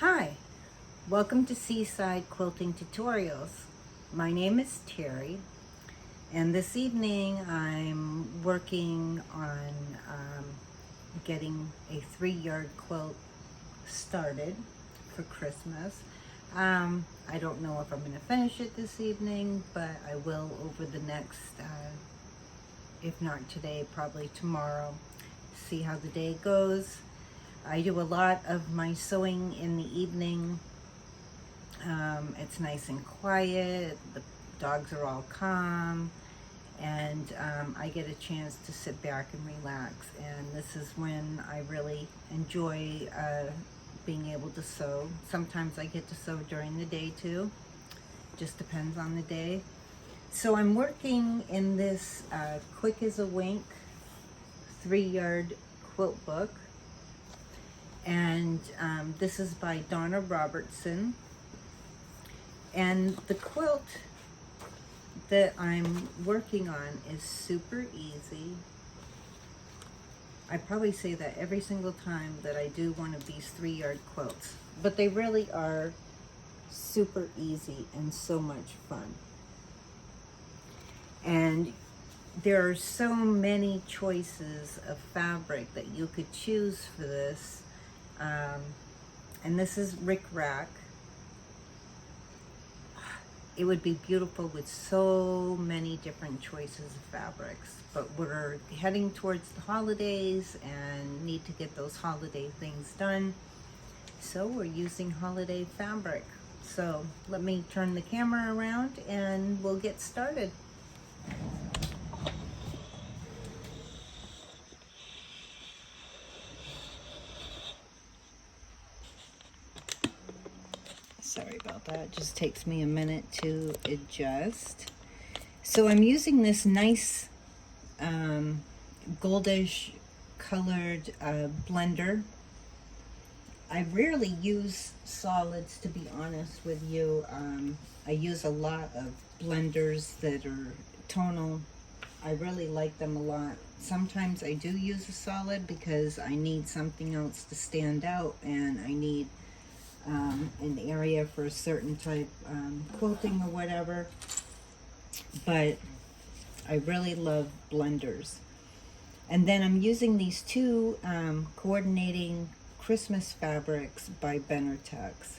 Hi, welcome to Seaside Quilting Tutorials. My name is Terry, and this evening I'm working on getting a 3-yard quilt started for Christmas. I don't know if I'm going to finish it this evening, but I will over the next, if not today, probably tomorrow, see how the day goes. I do a lot of my sewing in the evening. It's nice and quiet, the dogs are all calm, and I get a chance to sit back and relax. And this is when I really enjoy being able to sew. Sometimes I get to sew during the day too, just depends on the day. So I'm working in this quick as a wink 3-yard quilt book. And this is by Donna Robertson. And the quilt that I'm working on is super easy. I probably say that every single time that I do one of these 3-yard quilts, but they really are super easy and so much fun. And there are so many choices of fabric that you could choose for this. And this is Rickrack. It would be beautiful with so many different choices of fabrics, but we're heading towards the holidays and need to get those holiday things done. So we're using holiday fabric. So let me turn the camera around and we'll get started. Sorry about that, it just takes me a minute to adjust. So I'm using this nice goldish colored blender. I rarely use solids, to be honest with you. I use a lot of blenders that are tonal. I really like them a lot. Sometimes I do use a solid because I need something else to stand out, and I need an area for a certain type quilting or whatever, but I really love blenders. And then I'm using these two coordinating Christmas fabrics by Benartex.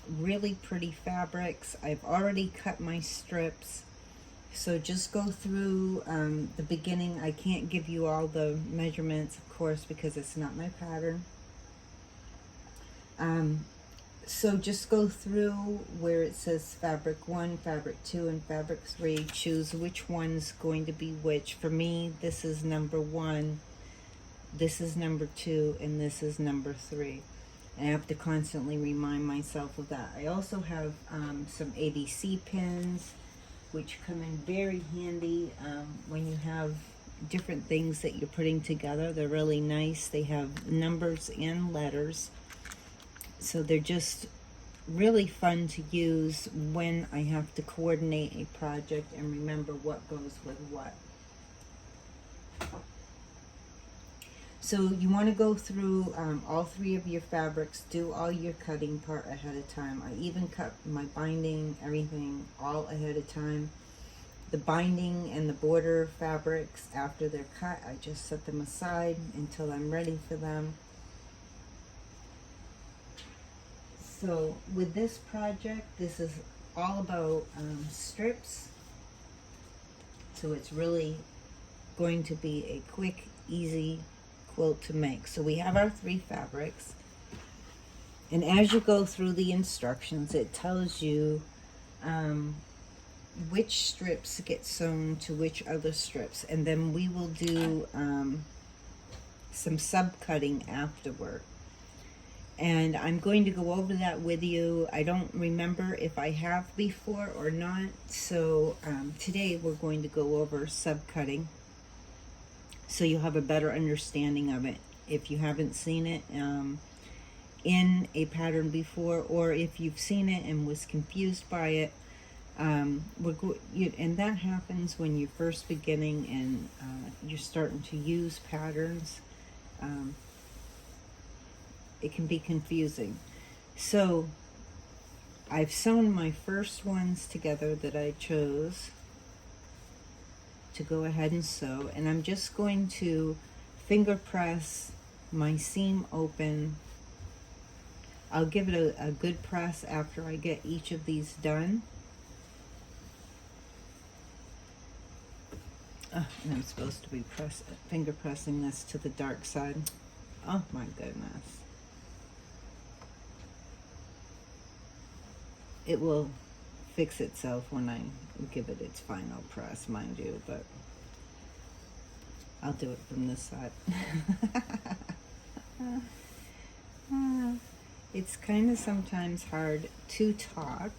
Really pretty fabrics. I've already cut my strips, so just go through the beginning. I can't give you all the measurements, of course, because it's not my pattern. So just go through where it says fabric 1, fabric 2, and fabric 3. Choose which one's going to be which. For me, this is number 1, this is number 2, and this is number 3. And I have to constantly remind myself of that. I also have some ABC pins, which come in very handy when you have different things that you're putting together. They're really nice. They have numbers and letters. So they're just really fun to use when I have to coordinate a project and remember what goes with what. So you want to go through all 3 of your fabrics, do all your cutting part ahead of time. I even cut my binding, everything all ahead of time. The binding and the border fabrics, after they're cut, I just set them aside until I'm ready for them. So with this project, this is all about strips. So it's really going to be a quick, easy quilt to make. So we have our 3 fabrics. And as you go through the instructions, it tells you which strips get sewn to which other strips. And then we will do some sub-cutting afterward. And I'm going to go over that with you. I don't remember if I have before or not. So today we're going to go over sub-cutting, so you'll have a better understanding of it if you haven't seen it in a pattern before, or if you've seen it and was confused by it. And that happens when you're first beginning and you're starting to use patterns. it can be confusing. So I've sewn my first ones together that I chose to go ahead and sew, and I'm just going to finger press my seam open. I'll give it a good press after I get each of these done. And I'm supposed to be finger pressing this to the dark side. Oh my goodness. It will fix itself when I give it its final press, mind you, but I'll do it from this side. It's kind of sometimes hard to talk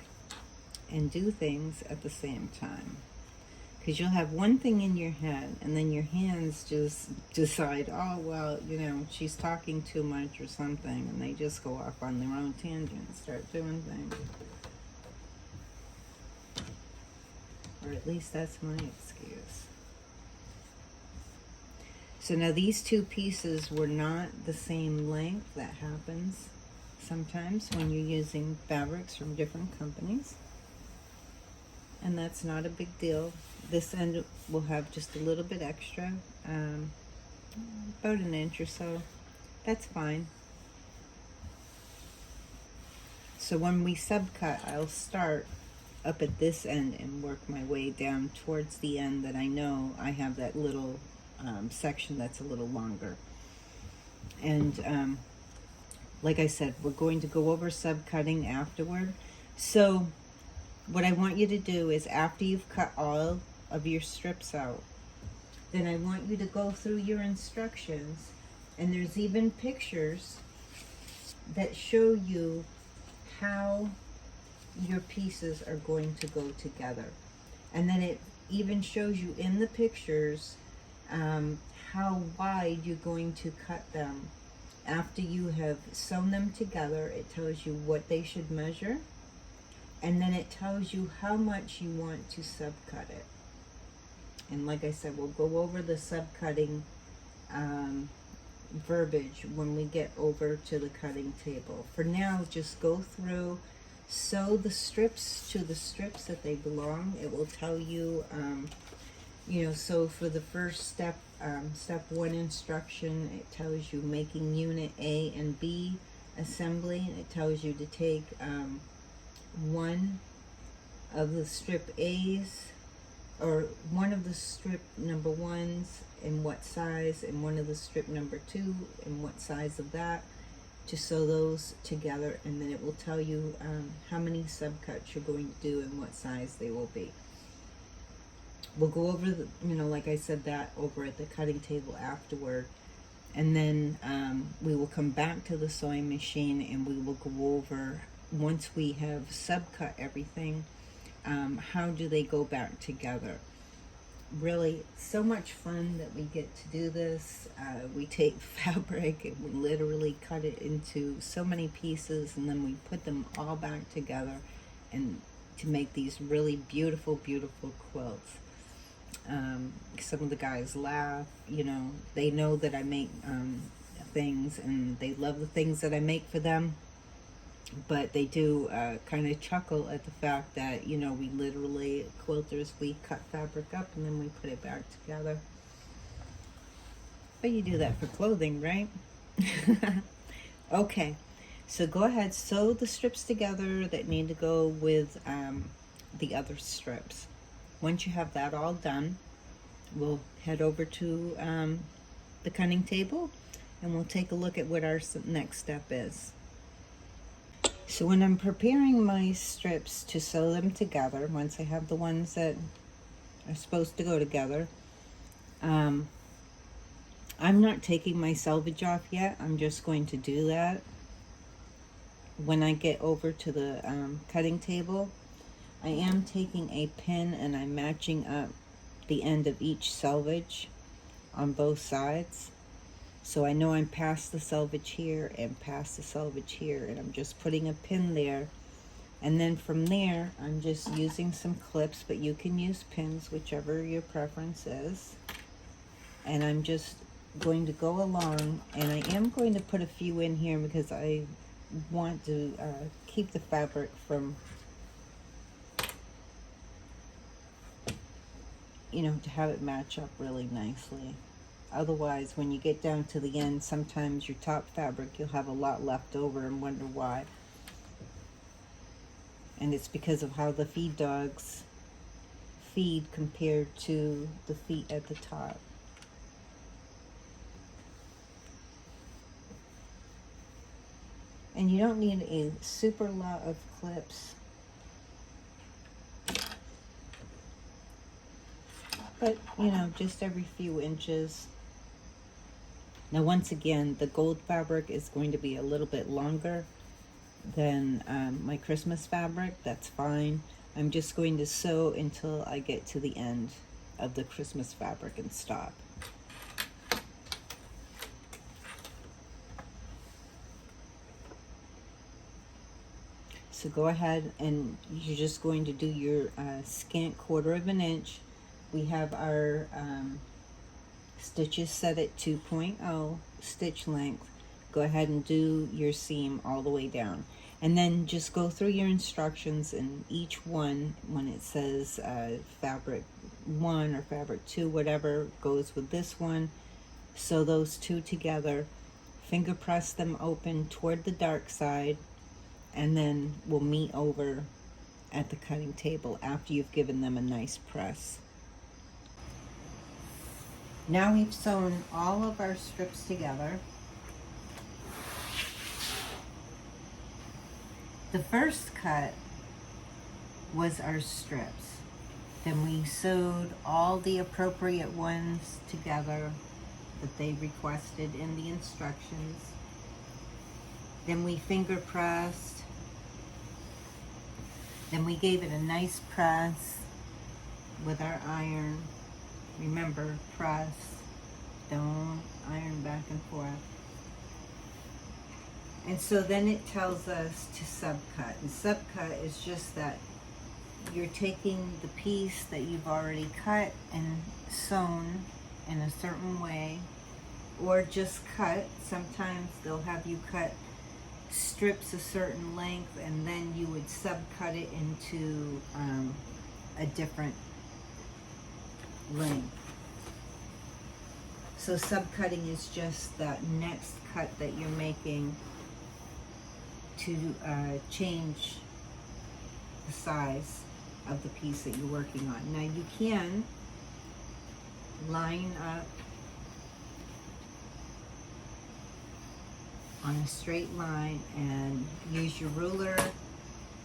and do things at the same time, because you'll have one thing in your head and then your hands just decide, oh well, you know, she's talking too much or something, and they just go off on their own tangent and start doing things. Or at least that's my excuse. So now these two pieces were not the same length. That happens sometimes when you're using fabrics from different companies. And that's not a big deal. This end will have just a little bit extra, about an inch or so. That's fine. So when we subcut, I'll start up at this end and work my way down towards the end that I know I have that little section that's a little longer. And like I said, we're going to go over subcutting afterward. So what I want you to do is, after you've cut all of your strips out, then I want you to go through your instructions, and there's even pictures that show you how your pieces are going to go together. And then it even shows you in the pictures how wide you're going to cut them. After you have sewn them together, it tells you what they should measure, and then it tells you how much you want to subcut it. And like I said, we'll go over the subcutting verbiage when we get over to the cutting table. For now, just go through, sew the strips to the strips that they belong. It will tell you, you know, so for the first step, step 1 instruction, it tells you making unit A and B assembly. It tells you to take one of the strip A's, or one of the strip number 1s in what size, and one of the strip number 2 in what size of that, to sew those together. And then it will tell you how many subcuts you're going to do and what size they will be. We'll go over the, you know, like I said, that over at the cutting table afterward. And then we will come back to the sewing machine, and we will go over, once we have subcut everything, how do they go back together. Really, so much fun that we get to do this. We take fabric and we literally cut it into so many pieces, and then we put them all back together and to make these really beautiful, beautiful quilts. Some of the guys laugh, you know, they know that I make things, and they love the things that I make for them, but they do kind of chuckle at the fact that, you know, we literally, quilters, we cut fabric up and then we put it back together. But you do that for clothing, right? Okay, so go ahead, sew the strips together that need to go with the other strips. Once you have that all done, we'll head over to the cutting table, and we'll take a look at what our next step is. So when I'm preparing my strips to sew them together, once I have the ones that are supposed to go together, I'm not taking my selvage off yet. I'm just going to do that when I get over to the cutting table. I am taking a pin and I'm matching up the end of each selvage on both sides. So I know I'm past the selvage here and past the selvage here, and I'm just putting a pin there. And then from there, I'm just using some clips, but you can use pins, whichever your preference is. And I'm just going to go along, and I am going to put a few in here because I want to keep the fabric from, you know, to have it match up really nicely. Otherwise, when you get down to the end, sometimes your top fabric, you'll have a lot left over and wonder why. And it's because of how the feed dogs feed compared to the feet at the top. And you don't need a super lot of clips, but you know, just every few inches. Now once again, the gold fabric is going to be a little bit longer than my Christmas fabric. That's fine. I'm just going to sew until I get to the end of the Christmas fabric and stop. So go ahead and you're just going to do your scant 1/4 of an inch. We have our stitches set at 2.0 stitch length. Go ahead and do your seam all the way down. And then just go through your instructions, and each one, when it says fabric 1 or fabric 2, whatever goes with this one, sew those two together, finger press them open toward the dark side, and then we'll meet over at the cutting table after you've given them a nice press. Now we've sewn all of our strips together. The first cut was our strips. Then we sewed all the appropriate ones together that they requested in the instructions. Then we finger pressed. Then we gave it a nice press with our iron. Remember, press, don't iron back and forth. And so then it tells us to subcut. And subcut is just that you're taking the piece that you've already cut and sewn in a certain way, or just cut. Sometimes they'll have you cut strips a certain length, and then you would subcut it into a different length. So subcutting is just that next cut that you're making to change the size of the piece that you're working on. Now you can line up on a straight line and use your ruler,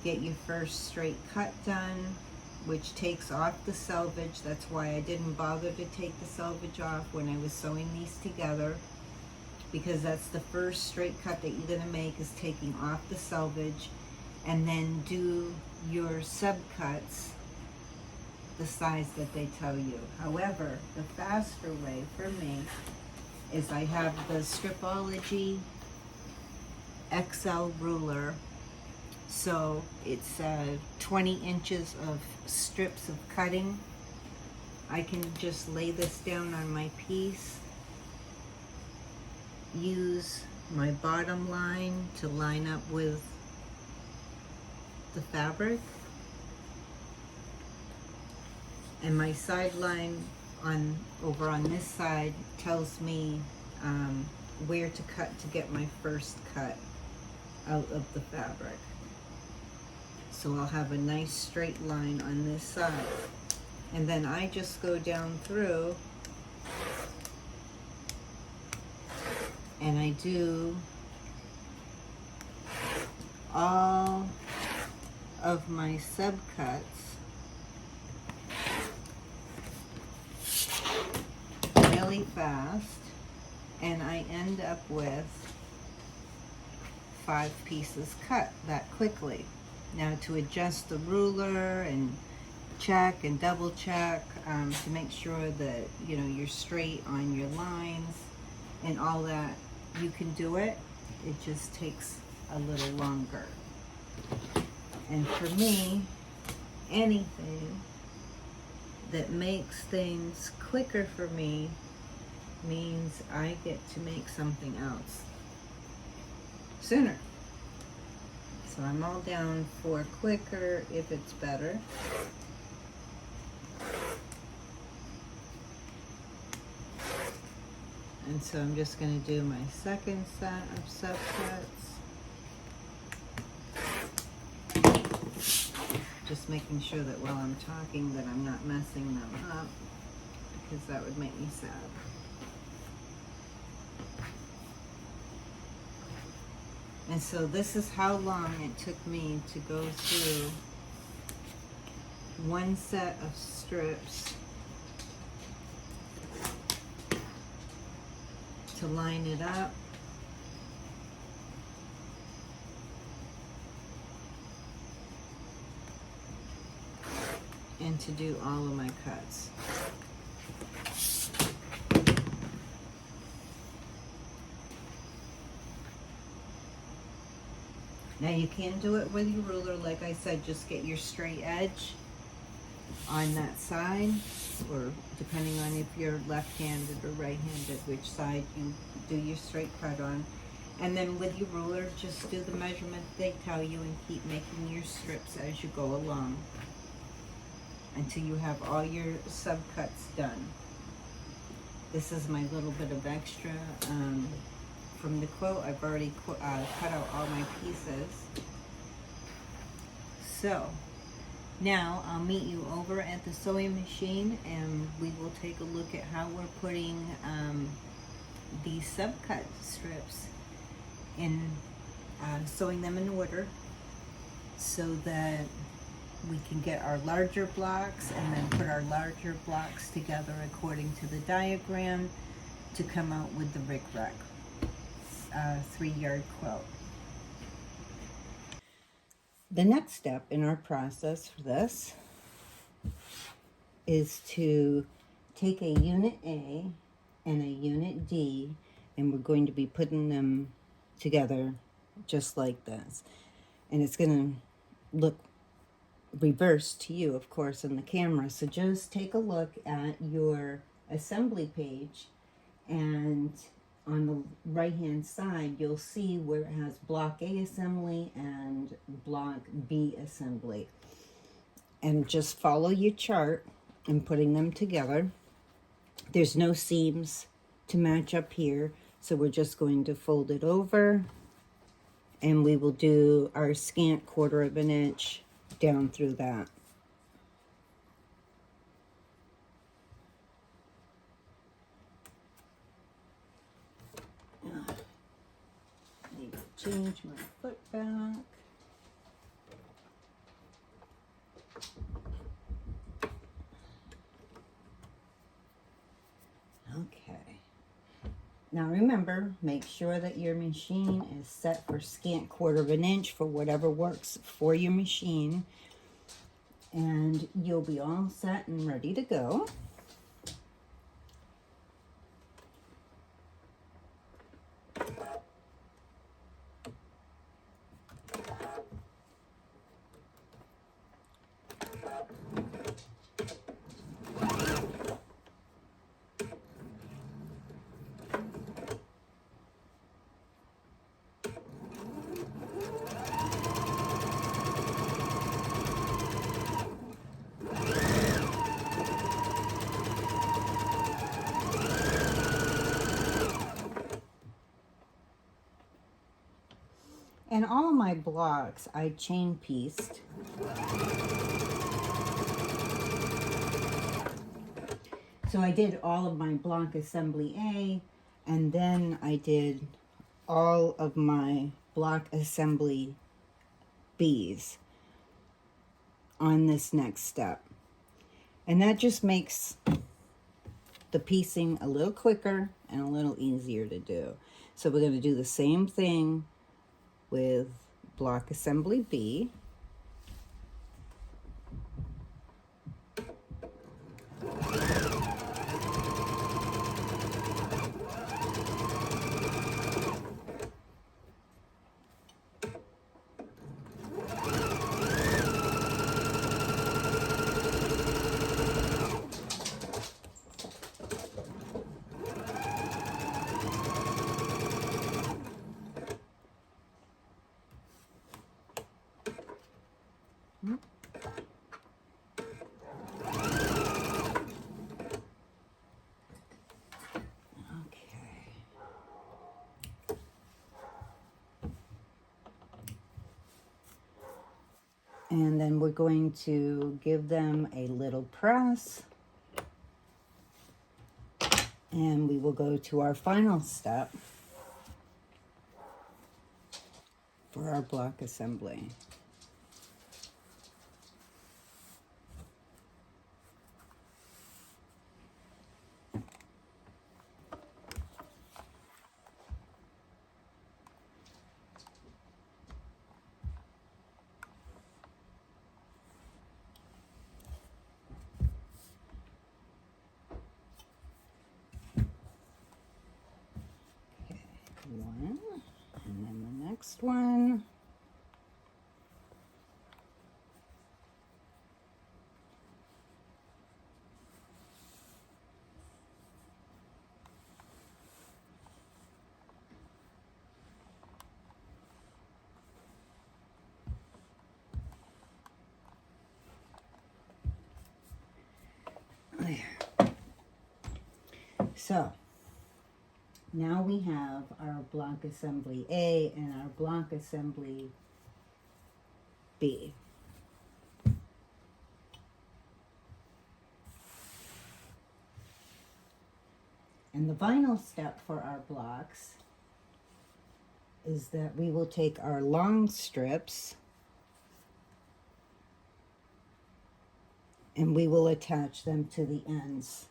get your first straight cut done, which takes off the selvage. That's why I didn't bother to take the selvage off when I was sewing these together, because that's the first straight cut that you're gonna make, is taking off the selvage, and then do your subcuts the size that they tell you. However, the faster way for me is I have the Stripology XL ruler. So it's 20 inches of strips of cutting. I can just lay this down on my piece, use my bottom line to line up with the fabric, and my side line over on this side tells me where to cut to get my first cut out of the fabric. So I'll have a nice straight line on this side, and then I just go down through and I do all of my subcuts really fast, and I end up with 5 pieces cut that quickly. Now to adjust the ruler and check and double check to make sure that you're straight on your lines and all that, you can do it. It just takes a little longer. And for me, anything that makes things quicker for me means I get to make something else sooner. So I'm all down for quicker if it's better. And so I'm just going to do my second set of subcuts. Just making sure that while I'm talking that I'm not messing them up, because that would make me sad. And so this is how long it took me to go through one set of strips to line it up. And to do all of my cuts. Now you can do it with your ruler, like I said, just get your straight edge on that side, or depending on if you're left-handed or right-handed, which side you do your straight cut on. And then with your ruler, just do the measurement they tell you and keep making your strips as you go along until you have all your subcuts done. This is my little bit of extra from the quilt. I've already cut out all my pieces. So now I'll meet you over at the sewing machine and we will take a look at how we're putting these subcut strips in, sewing them in order so that we can get our larger blocks and then put our larger blocks together according to the diagram to come out with the Rickrack 3-yard quilt. The next step in our process for this is to take a unit A and a unit D, and we're going to be putting them together just like this. And it's going to look reversed to you, of course, in the camera. So just take a look at your assembly page, and on the right hand side you'll see where it has block A assembly and block B assembly, and just follow your chart in putting them together. There's no seams to match up here, so we're just going to fold it over and we will do our scant 1/4 inch down through that. Need to change my foot back. Okay. Now remember, make sure that your machine is set for scant 1/4 inch for whatever works for your machine. And you'll be all set and ready to go. And all of my blocks I chain pieced. So I did all of my block assembly A, and then I did all of my block assembly B's on this next step. And that just makes the piecing a little quicker and a little easier to do. So we're going to do the same thing with block assembly B. And then we're going to give them a little press. And we will go to our final step for our block assembly. One, and then the next one. There. So now we have our block assembly A and our block assembly B. And the final step for our blocks is that we will take our long strips and we will attach them to the ends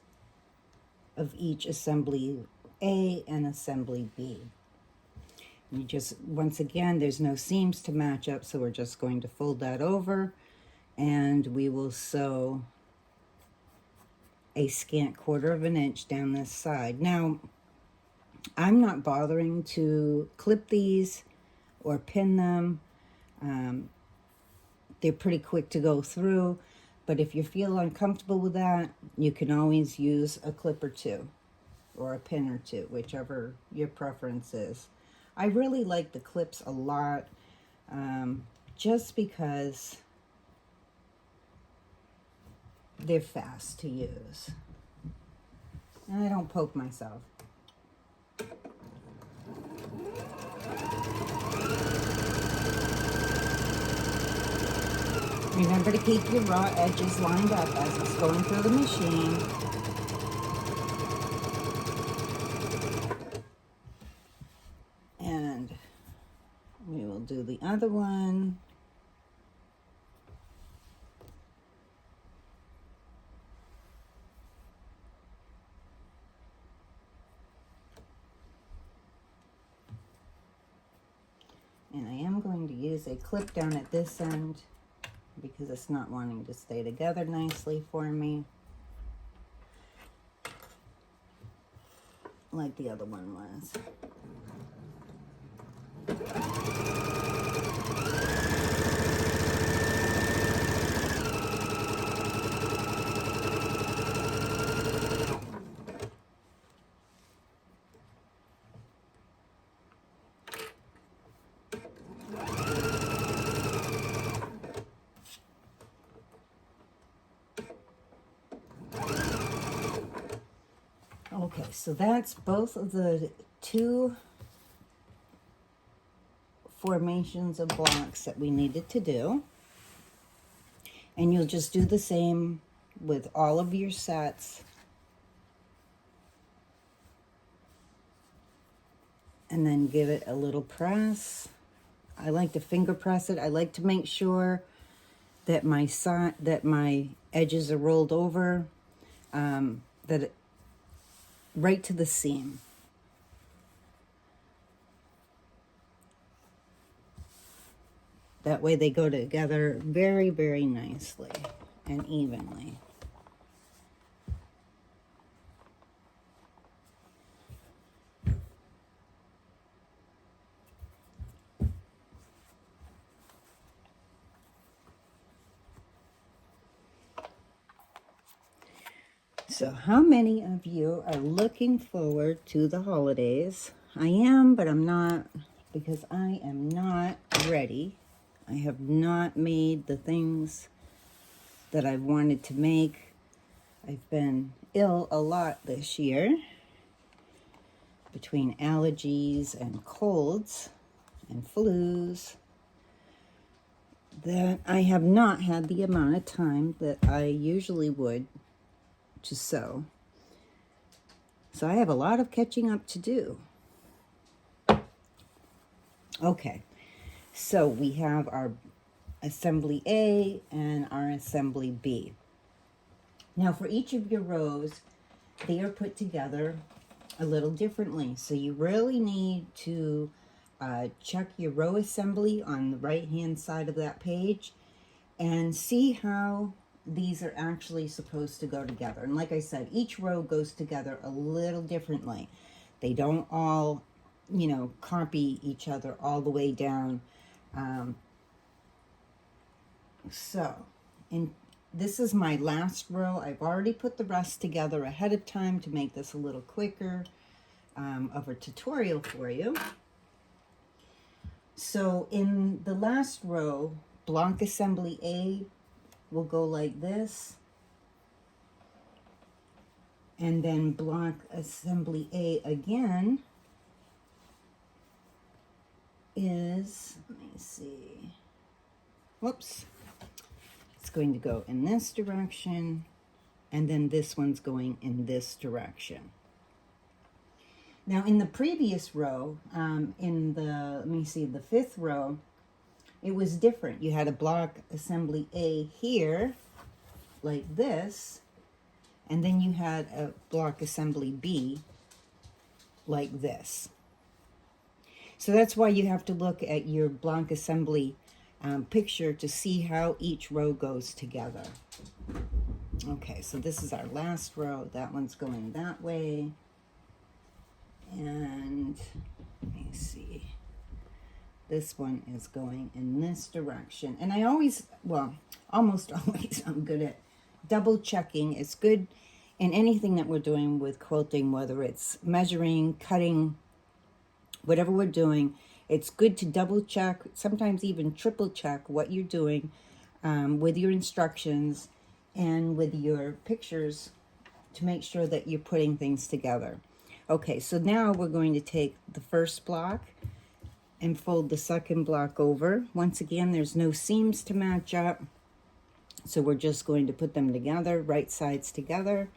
of each assembly A and assembly B. You just, once again, there's no seams to match up, so we're just going to fold that over and we will sew a scant 1/4 of an inch down this side. Now, I'm not bothering to clip these or pin them. They're pretty quick to go through, but if you feel uncomfortable with that, you can always use a clip or two or a pin or two, whichever your preference is. I really like the clips a lot, just because they're fast to use. And I don't poke myself. Remember to keep your raw edges lined up as it's going through the machine. And we will do the other one. And I am going to use a clip down at this end because it's not wanting to stay together nicely for me, like the other one was. Okay, so that's both of the two formations of blocks that we needed to do. And you'll just do the same with all of your sets. And then give it a little press. I like to finger press it. I like to make sure that my edges are rolled over, right to the seam. That way they go together very, very nicely and evenly. So how many of you are looking forward to the holidays? I am, but I'm not, because I am not ready. I have not made the things that I've wanted to make. I've been ill a lot this year, between allergies and colds and flus. that I have not had the amount of time that I usually would to sew. So I have a lot of catching up to do. Okay, so we have our assembly A and our assembly B. Now for each of your rows, they are put together a little differently. So you really need to check your row assembly on the right hand side of that page and see how these are actually supposed to go together. And like I said, each row goes together a little differently. They don't all, you know, copy each other all the way down. This is my last row. I've already put the rest together ahead of time to make this a little quicker of a tutorial for you. So in the last row, block assembly A will go like this. And then block assembly A again is, let me see, whoops. It's going to go in this direction, and then this one's going in this direction. Now in the previous row, in the, let me see, the 5th row, it was different. You had a block assembly A here, like this, and then you had a block assembly B, like this. So that's why you have to look at your block assembly picture to see how each row goes together. Okay, so this is our last row. That one's going that way. And let me see. This one is going in this direction. And I always, well, almost always, I'm good at double checking. It's good in anything that we're doing with quilting, whether it's measuring, cutting, whatever we're doing. It's good to double check, sometimes even triple check what you're doing with your instructions and with your pictures to make sure that you're putting things together. Okay, so now we're going to take the first block and fold the second block over. Once again, there's no seams to match up, so we're just going to put them together, right sides together,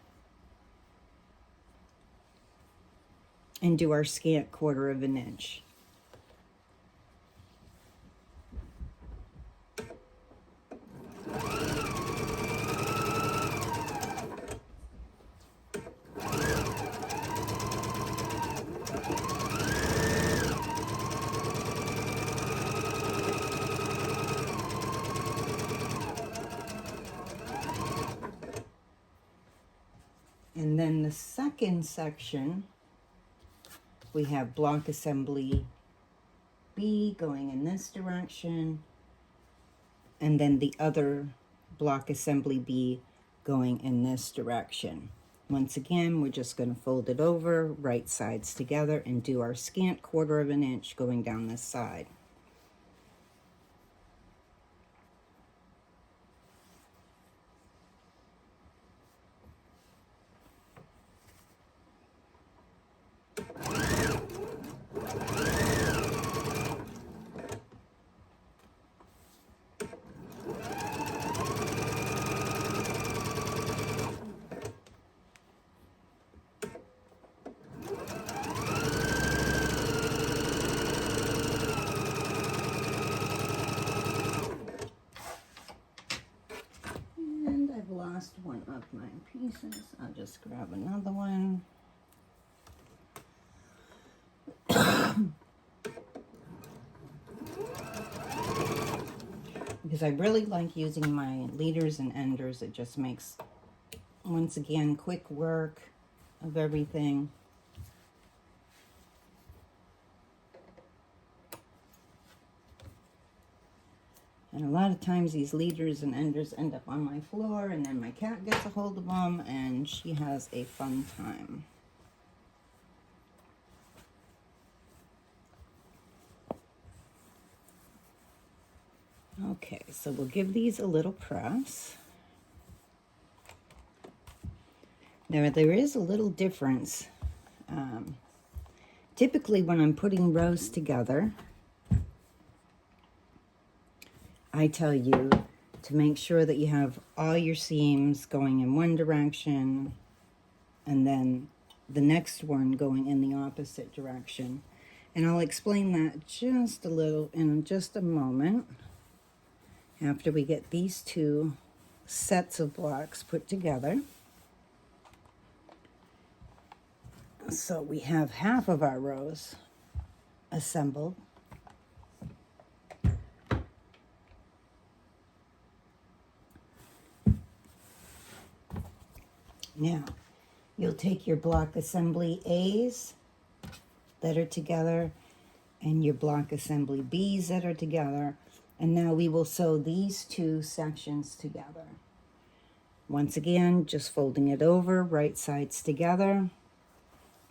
and do our scant 1/4 inch. And then the second section, we have block assembly B going in this direction, and then the other block assembly B going in this direction. Once again, we're just going to fold it over, right sides together, and do our scant 1/4 inch going down this side. Lost one of my pieces. I'll just grab another one. Because I really like using my leaders and enders. It just makes, once again, quick work of everything. And a lot of times these leaders and enders end up on my floor, and then my cat gets a hold of them and she has a fun time. Okay, so we'll give these a little press. Now there is a little difference. Typically when I'm putting rows together, I tell you to make sure that you have all your seams going in one direction and then the next one going in the opposite direction. And I'll explain that just a little in just a moment after we get these two sets of blocks put together. So we have half of our rows assembled. Now, you'll take your block assembly A's that are together and your block assembly B's that are together, and now we will sew these two sections together. Once again, just folding it over, right sides together,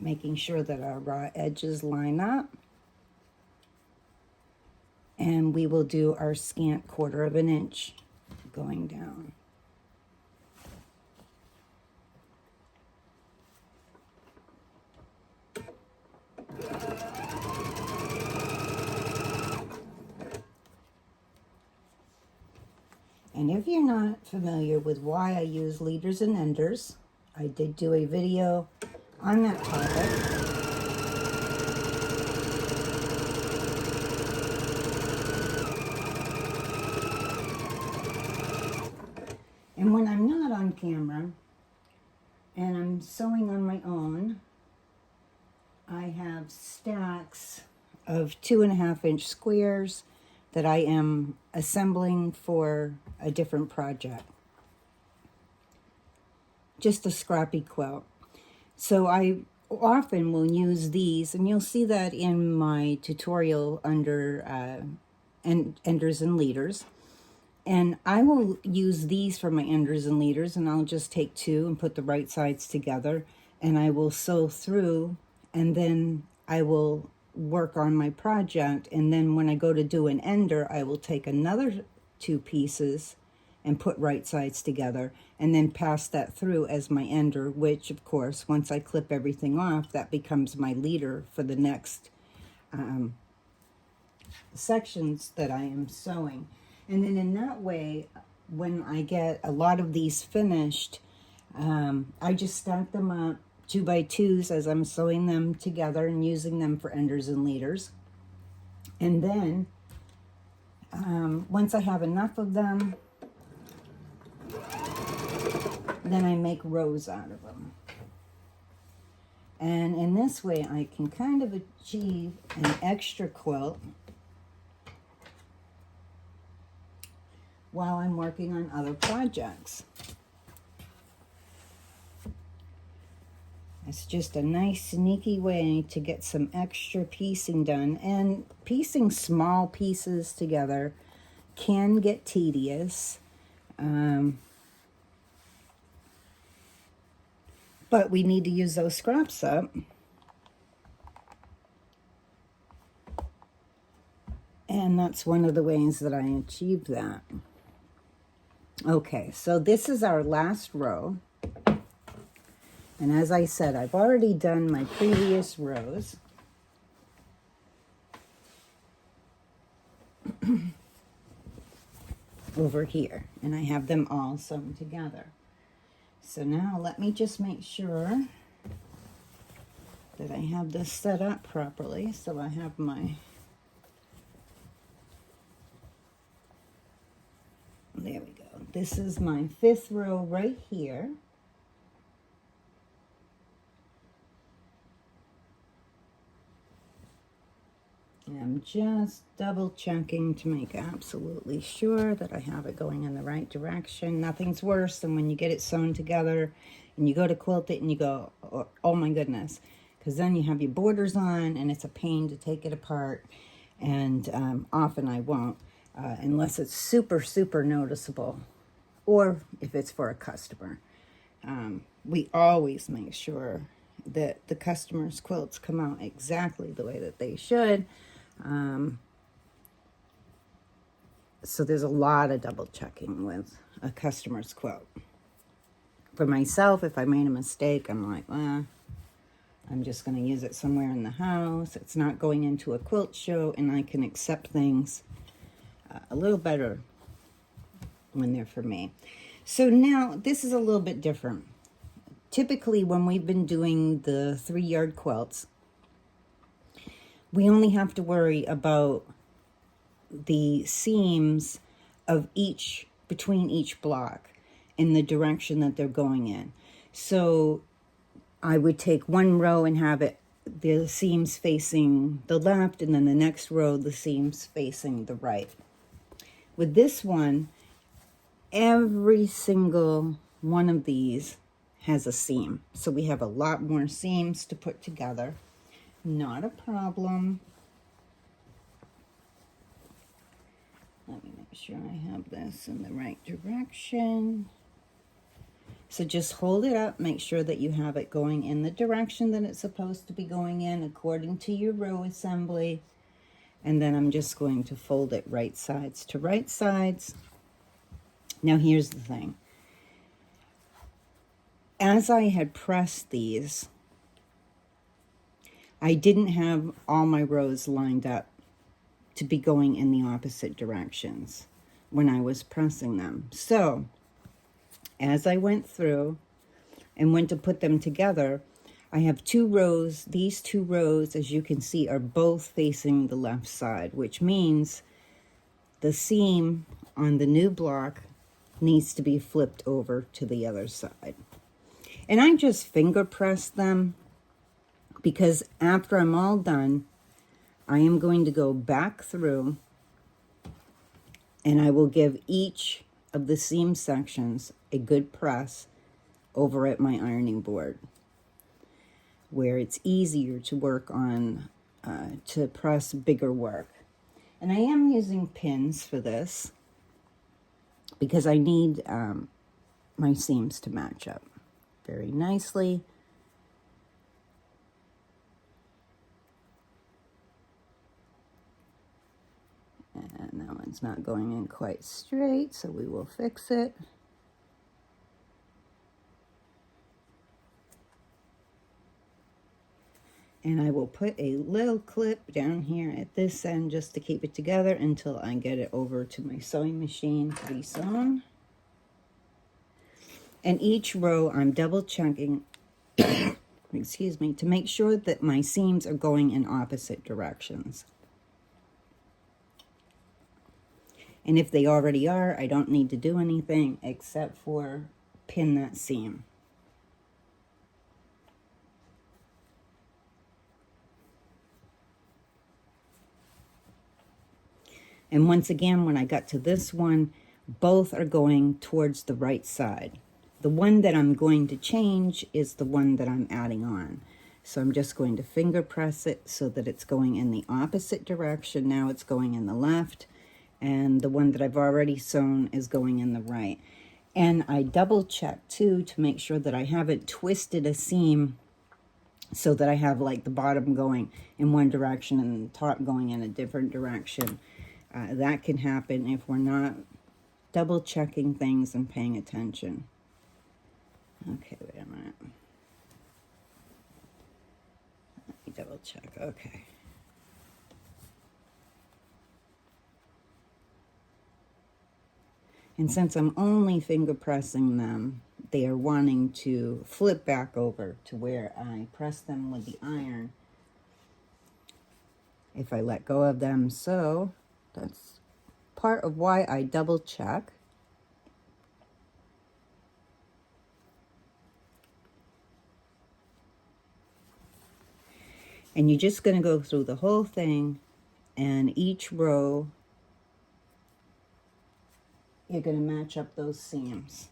making sure that our raw edges line up, and we will do our scant 1/4 of an inch going down. And if you're not familiar with why I use leaders and enders, I did do a video on that topic. And when I'm not on camera and I'm sewing on my own, I have stacks of 2.5 inch squares that I am assembling for a different project. Just a scrappy quilt. So I often will use these, and you'll see that in my tutorial under enders and leaders. And I will use these for my enders and leaders, and I'll just take two and put the right sides together, and I will sew through, and then I will work on my project, and then when I go to do an ender, I will take another two pieces and put right sides together, and then pass that through as my ender, which of course, once I clip everything off, that becomes my leader for the next sections that I am sewing. And then in that way, when I get a lot of these finished, I just stack them up 2x2s as I'm sewing them together and using them for enders and leaders. And then once I have enough of them, then I make rows out of them. And in this way, I can kind of achieve an extra quilt while I'm working on other projects. It's just a nice sneaky way to get some extra piecing done. And piecing small pieces together can get tedious. But we need to use those scraps up. And that's one of the ways that I achieve that. Okay, so this is our last row. And as I said, I've already done my previous rows. Over here, and I have them all sewn together. So now let me just make sure that I have this set up properly. So I have my, there we go. This is my 5th row right here. And I'm just double checking to make absolutely sure that I have it going in the right direction. Nothing's worse than when you get it sewn together and you go to quilt it and you go, oh my goodness, because then you have your borders on and it's a pain to take it apart. And often I won't, unless it's super, super noticeable, or if it's for a customer. We always make sure that the customer's quilts come out exactly the way that they should. So there's a lot of double checking with a customer's quilt. For myself, if I made a mistake, I'm like, I'm just going to use it somewhere in the house. It's not going into a quilt show, and I can accept things a little better when they're for me. So now this is a little bit different. Typically when we've been doing the 3-yard quilts, we only have to worry about the seams of each, between each block in the direction that they're going in. So I would take one row and have it, the seams facing the left, and then the next row, the seams facing the right. With this one, every single one of these has a seam. So we have a lot more seams to put together. Not a problem. Let me make sure I have this in the right direction. So just hold it up, make sure that you have it going in the direction that it's supposed to be going in according to your row assembly. And then I'm just going to fold it right sides to right sides. Now here's the thing. As I had pressed these, I didn't have all my rows lined up to be going in the opposite directions when I was pressing them. So as I went through and went to put them together, I have 2 rows. These 2 rows, as you can see, are both facing the left side, which means the seam on the new block needs to be flipped over to the other side. And I just finger press them because after I'm all done, I am going to go back through and I will give each of the seam sections a good press over at my ironing board, where it's easier to work on, to press bigger work. And I am using pins for this because I need my seams to match up very nicely. And that one's not going in quite straight, so we will fix it. And I will put a little clip down here at this end just to keep it together until I get it over to my sewing machine to be sewn. And each row I'm double checking, excuse me, to make sure that my seams are going in opposite directions. And if they already are, I don't need to do anything except for pin that seam. And once again, when I got to this one, both are going towards the right side. The one that I'm going to change is the one that I'm adding on. So I'm just going to finger press it so that it's going in the opposite direction. Now it's going in the left. And the one that I've already sewn is going in the right. And I double check too to make sure that I haven't twisted a seam so that I have like the bottom going in one direction and the top going in a different direction. That can happen if we're not double checking things and paying attention. Okay, wait a minute. Let me double check. Okay. And since I'm only finger pressing them, they are wanting to flip back over to where I press them with the iron if I let go of them. So that's part of why I double check. And you're just going to go through the whole thing, and each row you're going to match up those seams.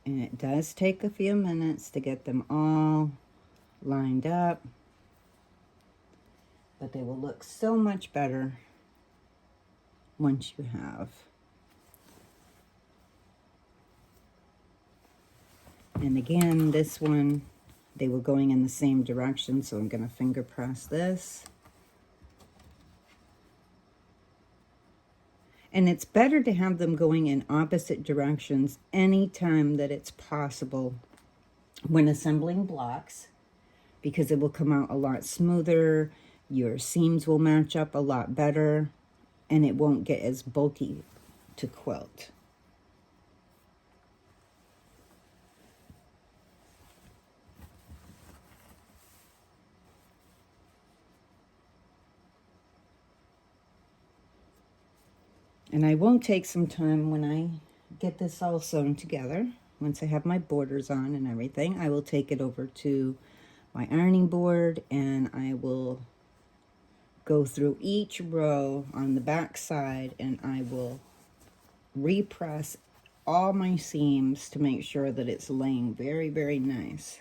And it does take a few minutes to get them all lined up, but they will look so much better once you have. And again, this one, they were going in the same direction, so I'm going to finger press this. And it's better to have them going in opposite directions anytime that it's possible when assembling blocks, because it will come out a lot smoother. Your seams will match up a lot better, and it won't get as bulky to quilt. And I will take some time when I get this all sewn together. Once I have my borders on and everything, I will take it over to my ironing board and I will go through each row on the back side and I will repress all my seams to make sure that it's laying very, very nice.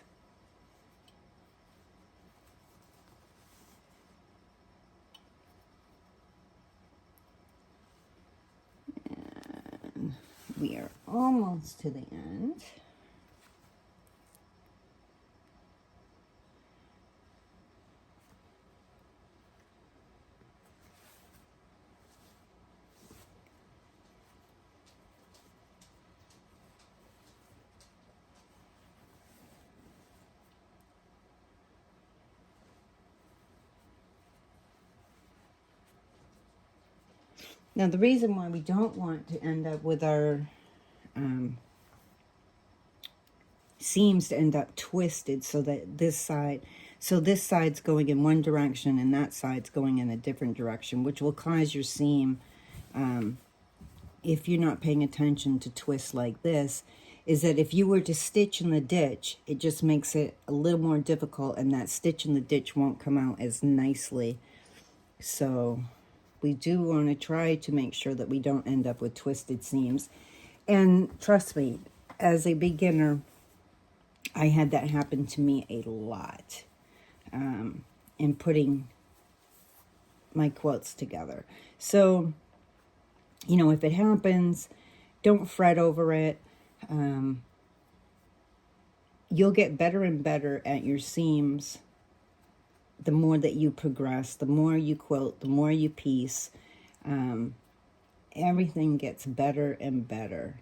And we are almost to the end. Now, the reason why we don't want to end up with our seams to end up twisted so that this side's going in one direction and that side's going in a different direction, which will cause your seam, if you're not paying attention, to twist like this, is that if you were to stitch in the ditch, it just makes it a little more difficult and that stitch in the ditch won't come out as nicely. So we do want to try to make sure that we don't end up with twisted seams. And trust me, as a beginner, I had that happen to me a lot in putting my quilts together. So, you know, if it happens, don't fret over it. You'll get better and better at your seams the more that you progress, the more you quilt, the more you piece. Everything gets better and better.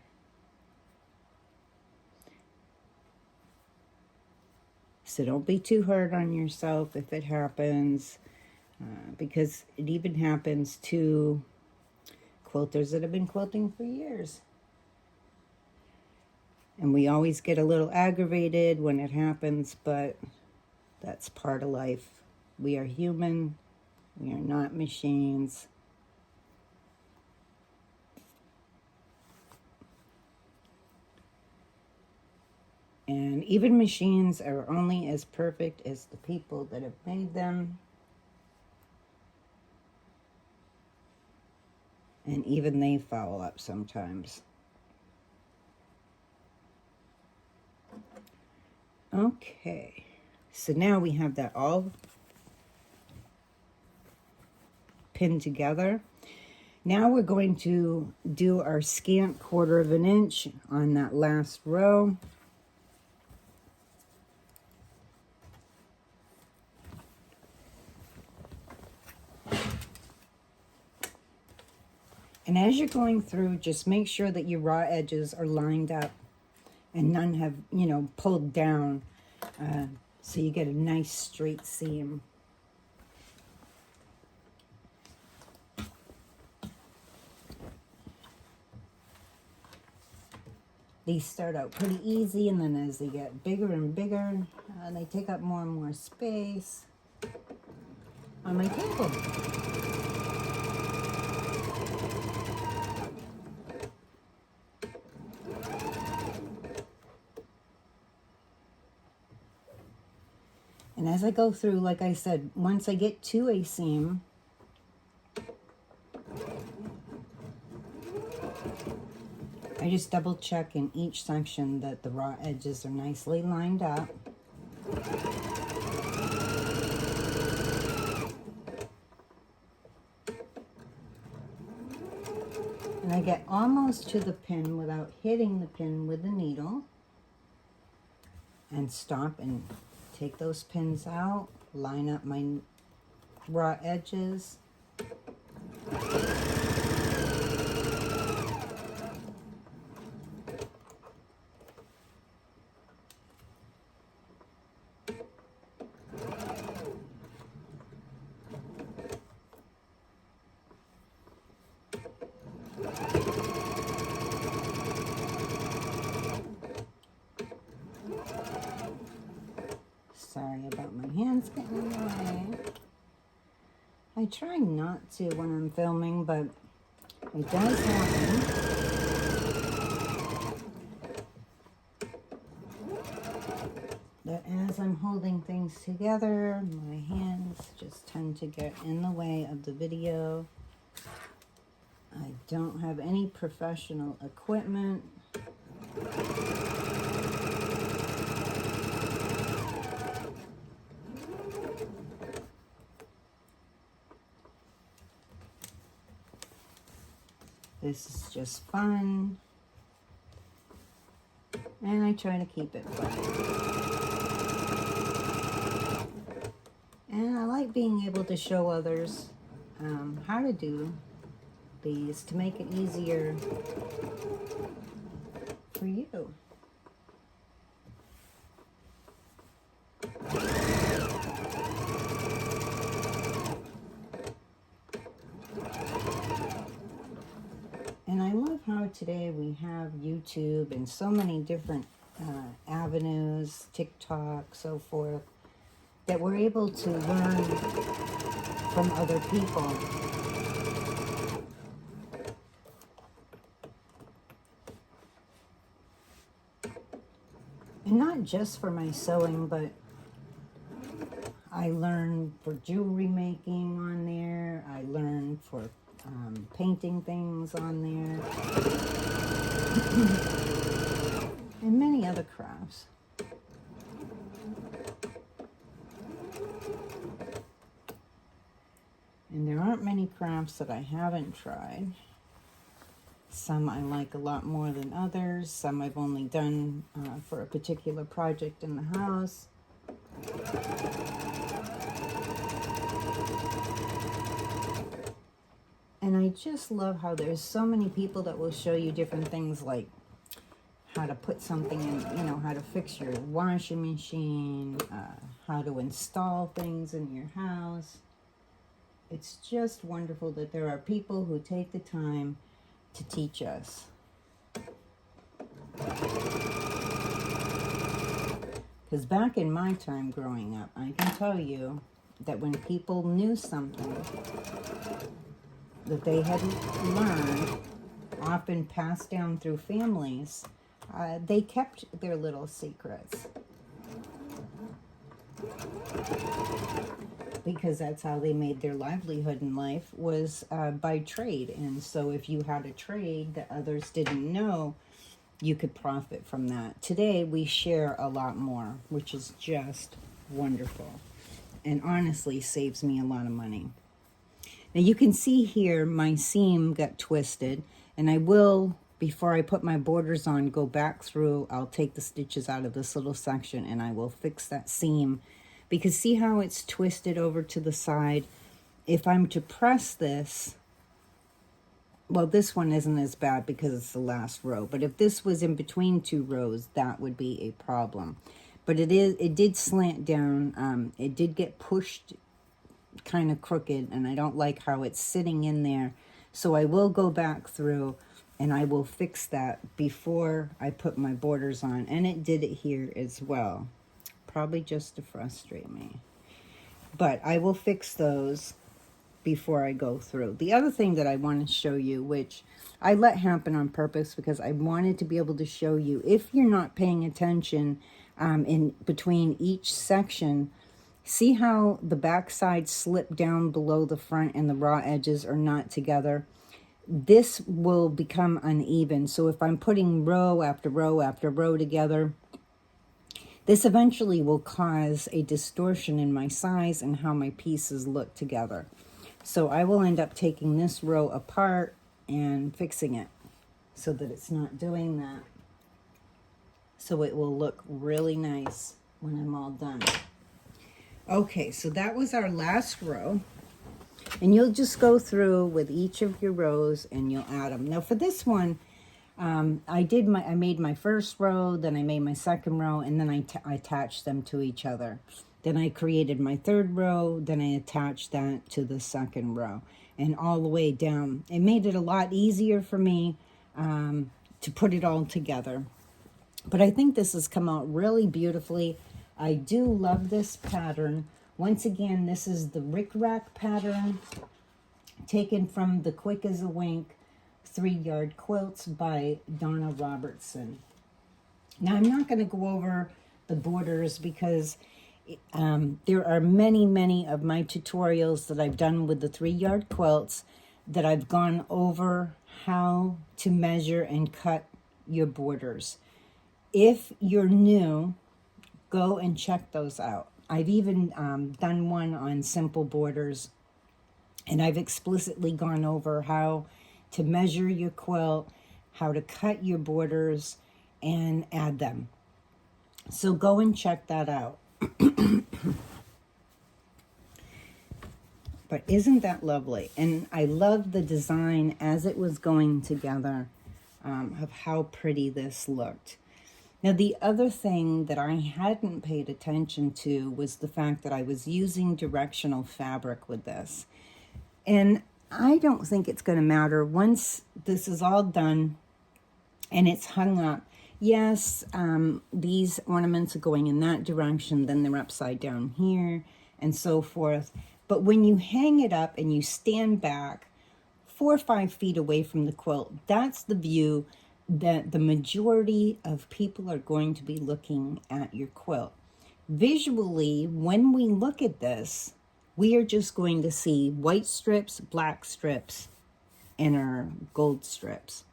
So don't be too hard on yourself if it happens, because it even happens to quilters that have been quilting for years. And we always get a little aggravated when it happens, but that's part of life. We are human. We are not machines. And even machines are only as perfect as the people that have made them. And even they foul up sometimes. Okay, so now we have that all pinned together. Now we're going to do our scant 1/4 of an inch on that last row. And as you're going through, just make sure that your raw edges are lined up and none have, you know, pulled down, so you get a nice straight seam. These start out pretty easy, and then as they get bigger and bigger, they take up more and more space on my table. And as I go through, like I said, once I get to a seam, I just double check in each section that the raw edges are nicely lined up. And I get almost to the pin without hitting the pin with the needle. And stop and take those pins out, line up my raw edges. hands getting in the way. I try not to when I'm filming, but it does happen. That as I'm holding things together, my hands just tend to get in the way of the video. I don't have any professional equipment. This is just fun, and I try to keep it fun. And I like being able to show others how to do these to make it easier for you. And I love how today we have YouTube and so many different avenues, TikTok, so forth, that we're able to learn from other people. And not just for my sewing, but I learned for jewelry making on there. I learned for painting things on there. And many other crafts. And there aren't many crafts that I haven't tried. Some I like a lot more than others. Some I've only done for a particular project in the house. And I just love how there's so many people that will show you different things, like how to put something in, you know, how to fix your washing machine, how to install things in your house. It's just wonderful that there are people who take the time to teach us. Because back in my time growing up, I can tell you that when people knew something that they had learned, often passed down through families, they kept their little secrets. Because that's how they made their livelihood in life, was by trade. And so if you had a trade that others didn't know, you could profit from that. Today, we share a lot more, which is just wonderful. And honestly, saves me a lot of money. Now you can see here, my seam got twisted. And I will, before I put my borders on, go back through. I'll take the stitches out of this little section and I will fix that seam. Because see how it's twisted over to the side? If I'm to press this, well, this one isn't as bad because it's the last row. But if this was in between two rows, that would be a problem. But it did slant down. It did get pushed kind of crooked, and I don't like how it's sitting in there. So I will go back through and I will fix that before I put my borders on. And it did it here as well. Probably just to frustrate me. But I will fix those before I go through. The other thing that I want to show you, which I let happen on purpose because I wanted to be able to show you, if you're not paying attention in between each section, see how the back side slipped down below the front and the raw edges are not together? This will become uneven. So if I'm putting row after row after row together, this eventually will cause a distortion in my size and how my pieces look together. So I will end up taking this row apart and fixing it so that it's not doing that. So it will look really nice when I'm all done. Okay, so that was our last row. And you'll just go through with each of your rows and you'll add them. Now for this one, I made my first row, then I made my second row, and then I attached them to each other. Then I created my third row, then I attached that to the second row, and all the way down. It made it a lot easier for me to put it all together. But I think this has come out really beautifully. I do love this pattern Once again, this is the Rickrack pattern taken from the Quick as a Wink 3-yard quilts by Donna Robertson. Now, I'm not going to go over the borders because there are many of my tutorials that I've done with the 3-yard quilts that I've gone over how to measure and cut your borders. If you're new, go and check those out. I've even done one on simple borders, and I've explicitly gone over how to measure your quilt, how to cut your borders, and add them. So go and check that out. But isn't that lovely? And I love the design as it was going together, of how pretty this looked. Now, the other thing that I hadn't paid attention to was the fact that I was using directional fabric with this. And I don't think it's going to matter once this is all done and it's hung up. Yes, these ornaments are going in that direction, then they're upside down here, and so forth. But when you hang it up and you stand back 4 or 5 feet away from the quilt, that's the view that the majority of people are going to be looking at your quilt. Visually, when we look at this, we are just going to see white strips, black strips, and our gold strips.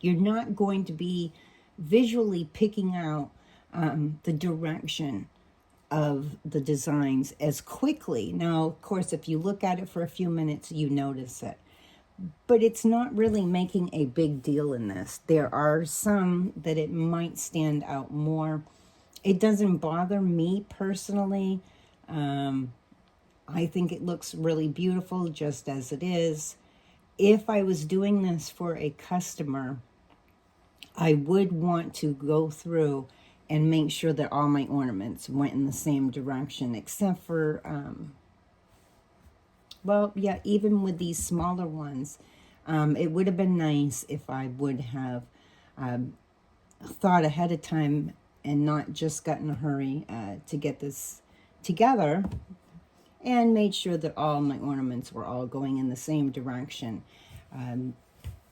You're not going to be visually picking out the direction of the designs as quickly. Now, of course, if you look at it for a few minutes, you notice it. But it's not really making a big deal in this. There are some that it might stand out more. It doesn't bother me personally. I think it looks really beautiful just as it is. If I was doing this for a customer, I would want to go through and make sure that all my ornaments went in the same direction, except for, well, yeah, even with these smaller ones, it would have been nice if I would have thought ahead of time and not just got in a hurry to get this together and made sure that all my ornaments were all going in the same direction.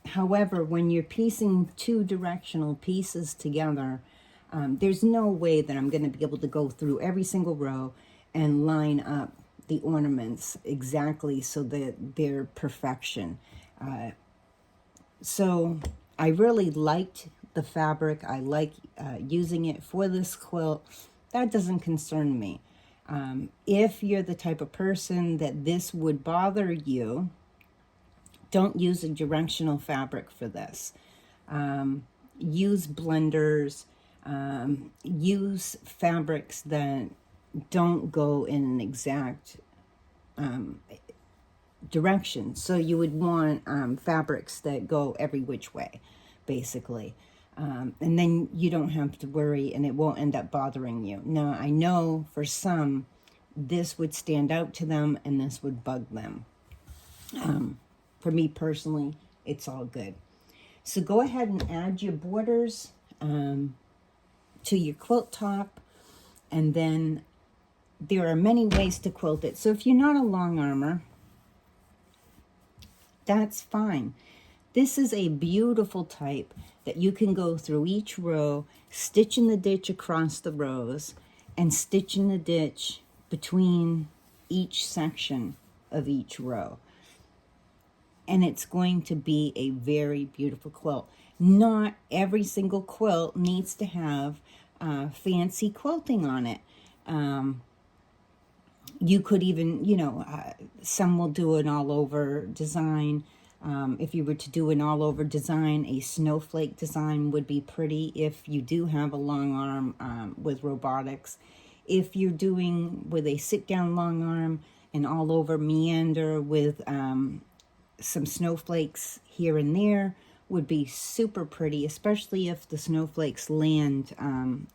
However, when you're piecing 2 directional pieces together, there's no way that I'm going to be able to go through every single row and line up the ornaments exactly so that they're perfection. So I really liked the fabric. I like using it for this quilt. That doesn't concern me. If you're the type of person that this would bother you, don't use a directional fabric for this. Use blenders. Use fabrics that don't go in an exact direction. So you would want fabrics that go every which way, basically. And then you don't have to worry and it won't end up bothering you. Now, I know for some, this would stand out to them and this would bug them. For me personally, it's all good. So go ahead and add your borders to your quilt top, and then there are many ways to quilt it. So if you're not a long armor, that's fine. This is a beautiful type that you can go through each row, stitch in the ditch across the rows, and stitch in the ditch between each section of each row. And it's going to be a very beautiful quilt. Not every single quilt needs to have fancy quilting on it. You could even, some will do an all-over design. If you were to do an all-over design, a snowflake design would be pretty if you do have a long arm with robotics. If you're doing with a sit-down long arm, an all-over meander with some snowflakes here and there would be super pretty, especially if the snowflakes land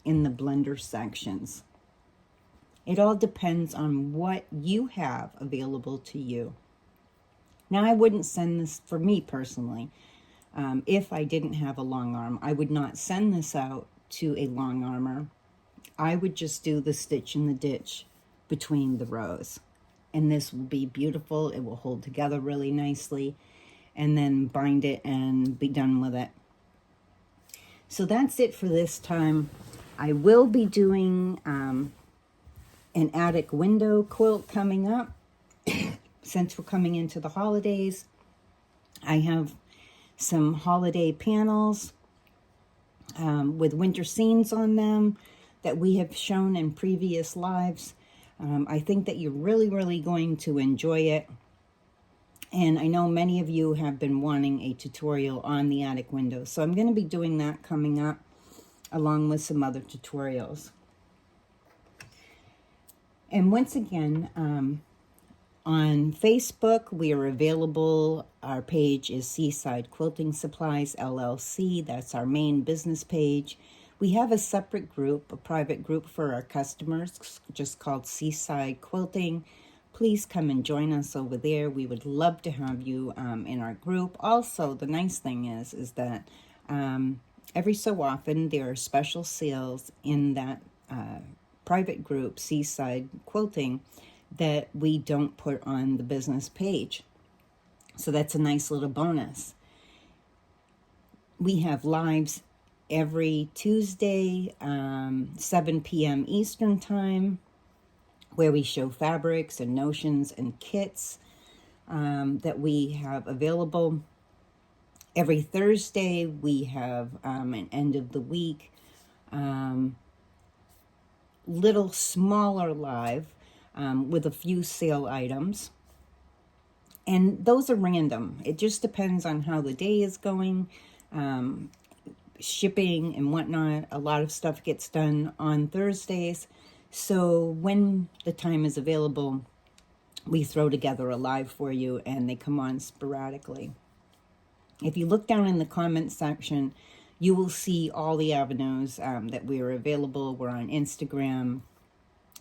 in the blender sections. It all depends on what you have available to you. Now, I wouldn't send this, for me personally, if I didn't have a long arm, I would not send this out to a long armor. I would just do the stitch in the ditch between the rows. And this will be beautiful. It will hold together really nicely, and then bind it and be done with it. So that's it for this time. I will be doing an attic window quilt coming up. Since we're coming into the holidays, I have some holiday panels with winter scenes on them that we have shown in previous lives. I think that you're really going to enjoy it. And I know many of you have been wanting a tutorial on the attic window. So I'm going to be doing that coming up along with some other tutorials. And once again, on Facebook, we are available. Our page is Seaside Quilting Supplies, LLC. That's our main business page. We have a separate group, a private group for our customers, just called Seaside Quilting. Please come and join us over there. We would love to have you in our group. Also, the nice thing is that every so often there are special sales in that private group, Seaside Quilting, that we don't put on the business page. So that's a nice little bonus. We have lives every Tuesday, 7 p.m. Eastern Time, where we show fabrics and notions and kits that we have available. Every Thursday, we have an end of the week, little smaller live with a few sale items. And those are random. It just depends on how the day is going. Shipping and whatnot, a lot of stuff gets done on Thursdays. So when the time is available, we throw together a live for you, and they come on sporadically. If you look down in the comments section, you will see all the avenues that we are available. We're on Instagram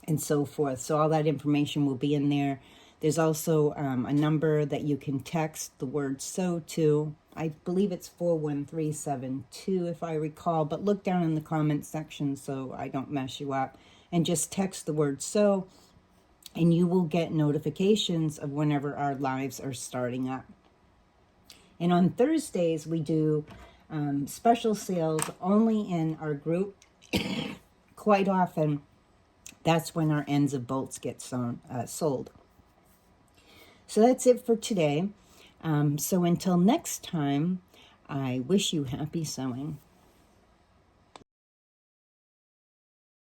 and so forth. So all that information will be in there. There's also a number that you can text the word "sew" to. I believe it's 41372 if I recall, but look down in the comments section so I don't mess you up. And just text the word "sew," and you will get notifications of whenever our lives are starting up. And on Thursdays, we do special sales only in our group. Quite often, that's when our ends of bolts get sold. So that's it for today. So until next time, I wish you happy sewing.